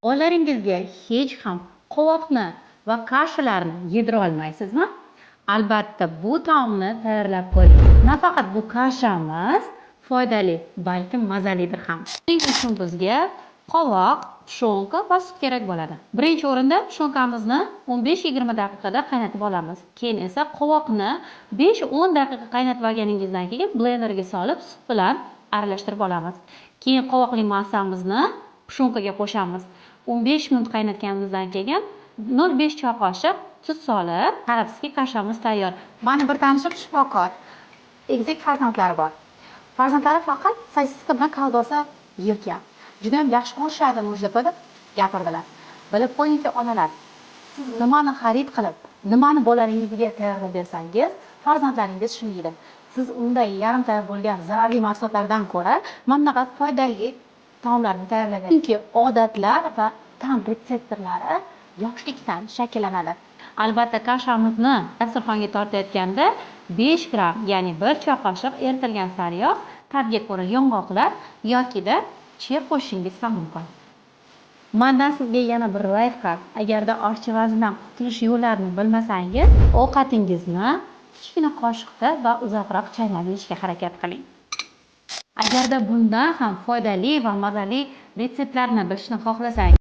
Bolalaringizga hech ham qovoqni va kashalarni yedira olmaysizmi? Albatta, bu taomni tayyorlab ko'ring. Nafaqat bu kasha emas, foydali, balki mazalidir ham. Buning uchun bizga qovoq, tushonka va sut kerak bo'ladi. Birinchi o'rinda tushonkamizni 15-20 daqiqada qaynatib olamiz. Keyin esa qovoqni 5-10 daqiqa qaynatib olganingizdan keyin blenderga solib, sut bilan aralashtirib olamiz. Keyin qovoqli massamizni tushonkaga qo'shamiz. 15 minut qaynatganimizdan keyin 0,5 choy qoshiq tuz solib, qarabsizki, kashamiz tayyor. Mani bir tanishim shifokor. Egizak farzandlari bor. Farzandlari faqat sosiska bilan kolbasa yegan. Juda ham yaxshi oshadi deb gapirdilar. Bilib qo'yingki, onalar, siz nimani xarid qilib, nimani bolalaringizga tayyorlab bersangiz, farzandlaringiz shuni yeydi. Siz unday yarim tayyor bo'lgan zararli mahsulotlardan ko'ra, mana bunaqa foydali taomlarni tayyorlagan. Chunki odatlar va ta'm retseptorlari yoshlikdan shakllanadi. Albatta, kashamizni dasturxonga tortayotganda 5 gram, ya'ni 1 choy qoshiq eritilgan sariyog', ta'bga ko'ra yong'oqlar yoki-da cher qo'shishingiz ham mumkin. Mendan sizga yana bir layfhak. Agarda oshqozondan qutulish yo'llarini bilmasangiz, ovqatingizni kichkina qoshiqda va uzoqroq chaynab yeyishga harakat qiling. Agarda bundan ham foydali va mazali retseptlarni bilishni xohlasangiz